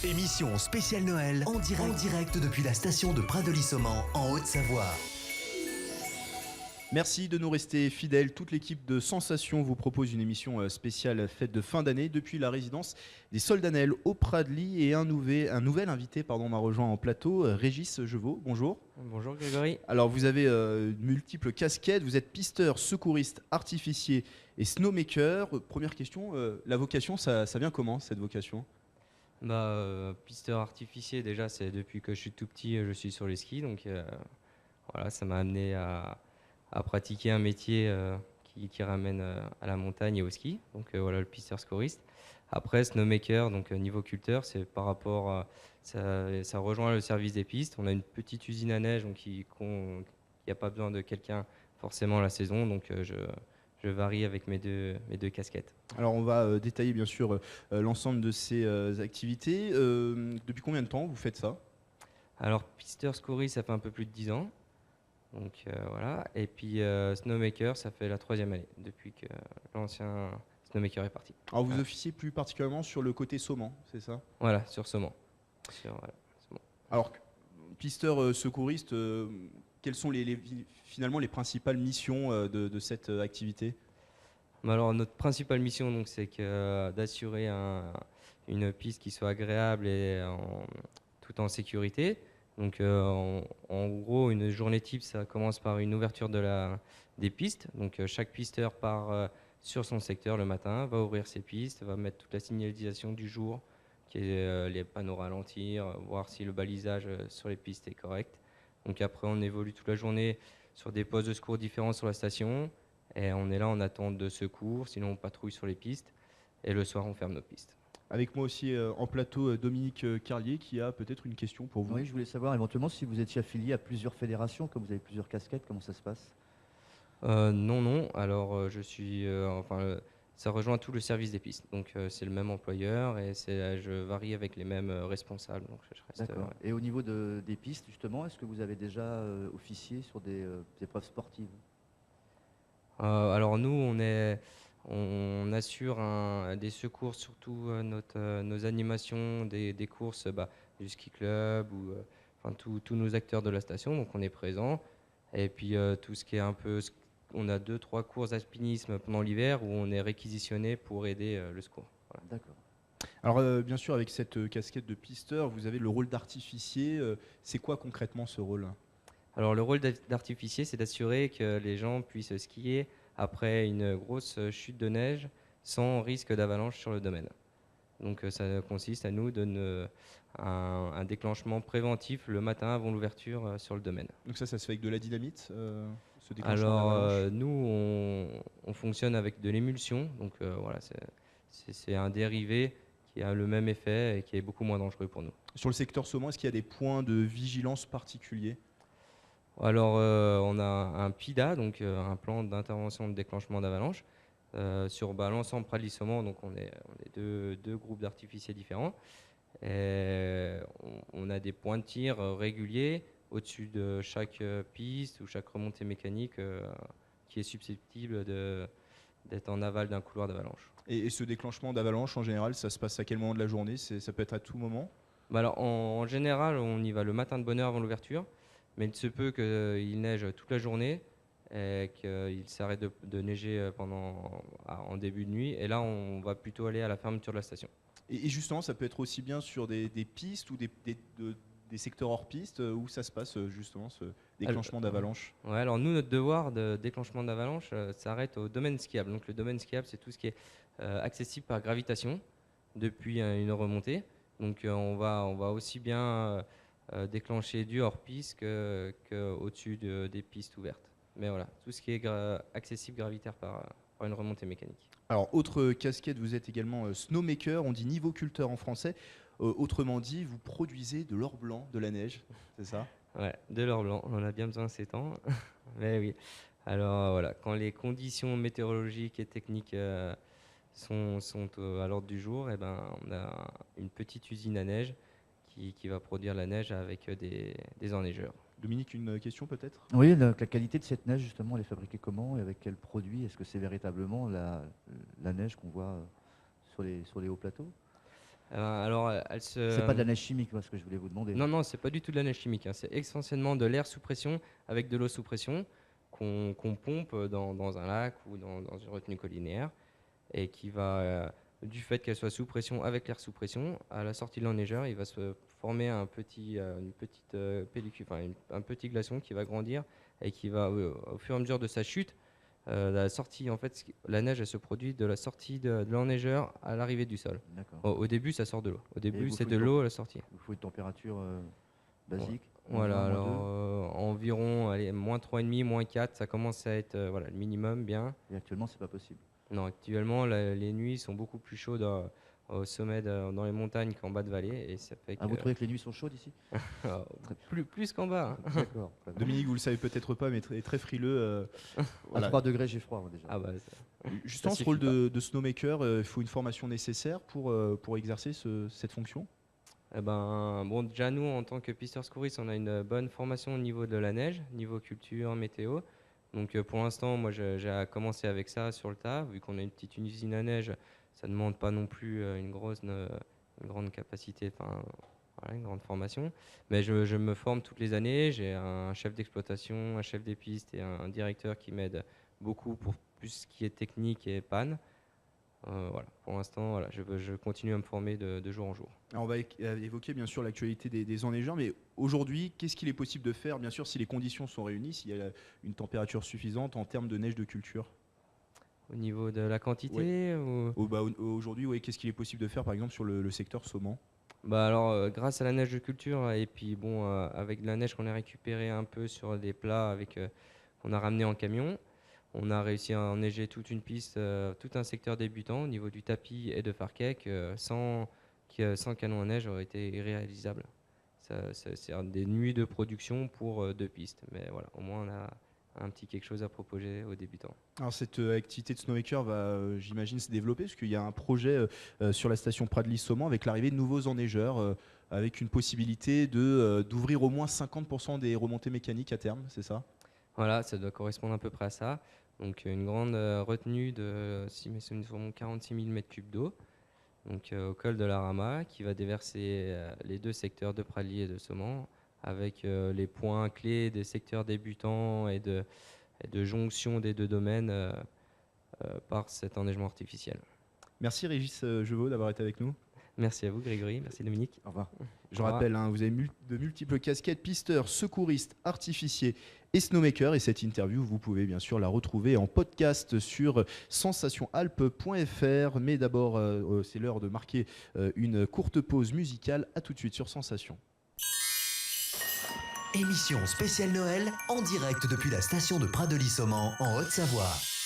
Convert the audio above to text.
Émission spéciale Noël en direct depuis la station de Pradely-Saumand en Haute-Savoie. Merci de nous rester fidèles. Toute l'équipe de Sensation vous propose une émission spéciale fête de fin d'année depuis la résidence des Soldanelles au Pradely. Et un nouvel invité m'a rejoint en plateau, Régis Jevaux. Bonjour. Bonjour Grégory. Alors vous avez multiples casquettes, vous êtes pisteur, secouriste, artificier et snowmaker. Première question, la vocation, ça vient comment cette vocation ? Pisteur artificier, déjà, c'est depuis que je suis tout petit, je suis sur les skis. Donc voilà, ça m'a amené à pratiquer un métier qui ramène à la montagne et au ski. Donc voilà, le pisteur scoriste. Après, snowmaker, donc niveau culteur, c'est par rapport à, ça rejoint le service des pistes. On a une petite usine à neige, donc il n'y a pas besoin de quelqu'un forcément la saison. Donc je varie avec mes deux casquettes. Alors on va détailler bien sûr l'ensemble de ces activités. Depuis combien de temps vous faites ça ? Alors pisteur scoriste, ça fait un peu plus de 10 ans. Donc voilà. Et puis snowmaker, ça fait la 3e année depuis que l'ancien snowmaker est parti. Alors vous officiez plus particulièrement sur le côté Saumand, c'est ça ? Voilà, sur Saumand. Saumand. Alors pisteur secouriste, quelles sont finalement les principales missions de cette activité ? Alors notre principale mission, donc, c'est d'assurer une piste qui soit agréable et tout en sécurité. Donc en gros, une journée type, ça commence par une ouverture des pistes. Donc chaque pisteur part sur son secteur le matin, va ouvrir ses pistes, va mettre toute la signalisation du jour, qui est les panneaux ralentir, voir si le balisage sur les pistes est correct. Donc après, on évolue toute la journée sur des postes de secours différents sur la station. Et on est là en attente de secours, sinon on patrouille sur les pistes. Et le soir, on ferme nos pistes. Avec moi aussi en plateau, Dominique Carlier, qui a peut-être une question pour vous. Oui, je voulais savoir éventuellement si vous étiez affilié à plusieurs fédérations, comme vous avez plusieurs casquettes, comment ça se passe ? Non. Alors, ça rejoint tout le service des pistes. Donc, c'est le même employeur et je varie avec les mêmes responsables. Donc, je reste, D'accord. Et au niveau des pistes, justement, est-ce que vous avez déjà officié sur des épreuves sportives ? Alors, nous, on assure des secours, surtout nos animations, des courses du ski club ou tous nos acteurs de la station. Donc, on est présent. Et puis, tout ce qui est un peu. On a 2-3 courses d'alpinisme pendant l'hiver où on est réquisitionné pour aider le secours. Voilà. D'accord. Alors, bien sûr, avec cette casquette de pisteur, vous avez le rôle d'artificier. C'est quoi concrètement ce rôle ? Alors, le rôle d'artificier, c'est d'assurer que les gens puissent skier après une grosse chute de neige sans risque d'avalanche sur le domaine. Donc, ça consiste à nous donner un déclenchement préventif le matin avant l'ouverture sur le domaine. Donc ça se fait avec de la dynamite, ce déclenchement Alors, d'avalanche ? nous, on fonctionne avec de l'émulsion. Donc, voilà, c'est un dérivé qui a le même effet et qui est beaucoup moins dangereux pour nous. Sur le secteur Saumand, est-ce qu'il y a des points de vigilance particuliers ? Alors, on a un PIDA, donc un plan d'intervention de déclenchement d'avalanche, sur l'ensemble Pradely-Saumand. Donc, on est deux groupes d'artificiers différents. Et on a des points de tir réguliers au-dessus de chaque piste ou chaque remontée mécanique qui est susceptible d'être en aval d'un couloir d'avalanche. Et ce déclenchement d'avalanche, en général, ça se passe à quel moment de la journée ? Ça peut être à tout moment ? Alors, en général, on y va le matin de bonne heure avant l'ouverture. Mais il se peut qu'il neige toute la journée et qu'il s'arrête de neiger en début de nuit. Et là, on va plutôt aller à la fermeture de la station. Et justement, ça peut être aussi bien sur des pistes ou des secteurs hors piste où ça se passe justement ce déclenchement d'avalanche ? Ouais, alors nous, notre devoir de déclenchement d'avalanche s'arrête au domaine skiable. Donc le domaine skiable, c'est tout ce qui est accessible par gravitation depuis une remontée. Donc on va aussi bien déclencher du hors-piste qu'au-dessus des pistes ouvertes. Mais voilà, tout ce qui est accessible gravitaire par une remontée mécanique. Alors, autre casquette, vous êtes également snowmaker, on dit niveauculteur en français. Autrement dit, vous produisez de l'or blanc, de la neige, c'est ça ? Ouais, de l'or blanc, on en a bien besoin ces temps. Mais oui, alors voilà, quand les conditions météorologiques et techniques sont à l'ordre du jour, on a une petite usine à neige qui va produire la neige avec des enneigeurs. Dominique, une question peut-être ? Oui, la qualité de cette neige, justement, elle est fabriquée comment et avec quel produit ? Est-ce que c'est véritablement la neige qu'on voit sur les hauts plateaux ? Alors, elle se. C'est pas de la neige chimique, moi, ce que je voulais vous demander. Non, non, c'est pas du tout de la neige chimique, hein. C'est essentiellement de l'air sous pression avec de l'eau sous pression qu'on pompe dans un lac ou dans une retenue collinaire et qui va, du fait qu'elle soit sous pression avec l'air sous pression, à la sortie de l'enneigeur, il va se former une petite pellicule, un petit glaçon qui va grandir et qui va, au fur et à mesure de sa chute, la sortie, en fait, la neige, elle se produit de la sortie de l'enneigeur à l'arrivée du sol. D'accord. Au début, ça sort de l'eau. Au début, vous c'est faut de une l'eau à la sortie. Il vous faut une température basique. Voilà, -1, alors -2. environ allez, -3,5, -4, ça commence à être voilà, le minimum bien. Et actuellement, c'est pas possible. Non, actuellement, les nuits sont beaucoup plus chaudes au sommet, dans les montagnes qu'en bas de vallée. Et ça fait que, Vous trouvez que les nuits sont chaudes ici? plus qu'en bas, hein. D'accord. Dominique, vous le savez peut-être pas, mais très frileux. À Voilà. 3 degrés, j'ai froid moi, déjà. Ah bah, Justement, ça ce rôle suffit de snowmaker, il faut une formation nécessaire pour exercer cette fonction. eh ben, bon, déjà, nous, en tant que pisteurs secouristes, on a une bonne formation au niveau de la neige, niveau culture, météo. Donc, pour l'instant, moi, j'ai commencé avec ça sur le tas. Vu qu'on a une petite usine à neige, ça ne demande pas non plus une grande capacité, voilà, une grande formation. Mais je me forme toutes les années. J'ai un chef d'exploitation, un chef des pistes et un directeur qui m'aide beaucoup pour plus ce qui est technique et panne. Voilà. Pour l'instant, voilà, je continue à me former de jour en jour. Alors, on va évoquer bien sûr l'actualité des enneigeurs, mais aujourd'hui, qu'est-ce qu'il est possible de faire, bien sûr, si les conditions sont réunies, s'il y a une température suffisante en termes de neige de culture? Au niveau de la quantité Aujourd'hui, oui, qu'est-ce qu'il est possible de faire, par exemple, sur le secteur saumon? Bah alors, grâce à la neige de culture et puis bon, avec de la neige qu'on a récupérée un peu sur des plats qu'on a ramené en camion, on a réussi à enneiger toute une piste, tout un secteur débutant au niveau du tapis et de Farkek, sans canon à neige aurait été irréalisable. C'est des nuits de production pour 2 pistes, mais voilà, au moins on a un petit quelque chose à proposer aux débutants. Alors cette activité de snowmaker va, j'imagine, se développer, parce qu'il y a un projet sur la station Pradly-Saumon avec l'arrivée de nouveaux enneigeurs, avec une possibilité d'ouvrir au moins 50% des remontées mécaniques à terme, c'est ça? Voilà, ça doit correspondre à peu près à ça. Donc une grande retenue de, si mes souvenirs sont bons, 46 000 m3 d'eau, donc au col de la Rama, qui va déverser les 2 secteurs de Pradly et de Saumon, avec les points clés des secteurs débutants et de jonction des 2 domaines par cet enneigement artificiel. Merci Régis Jevaux d'avoir été avec nous. Merci à vous Grégory, merci Dominique. Au revoir. Je rappelle, vous avez de multiples casquettes, pisteur, secouriste, artificier et snowmaker. Et cette interview, vous pouvez bien sûr la retrouver en podcast sur sensationalpes.fr. Mais d'abord, c'est l'heure de marquer une courte pause musicale. À tout de suite sur Sensation. Émission spéciale Noël en direct depuis la station de Pradly-Saumon en Haute-Savoie.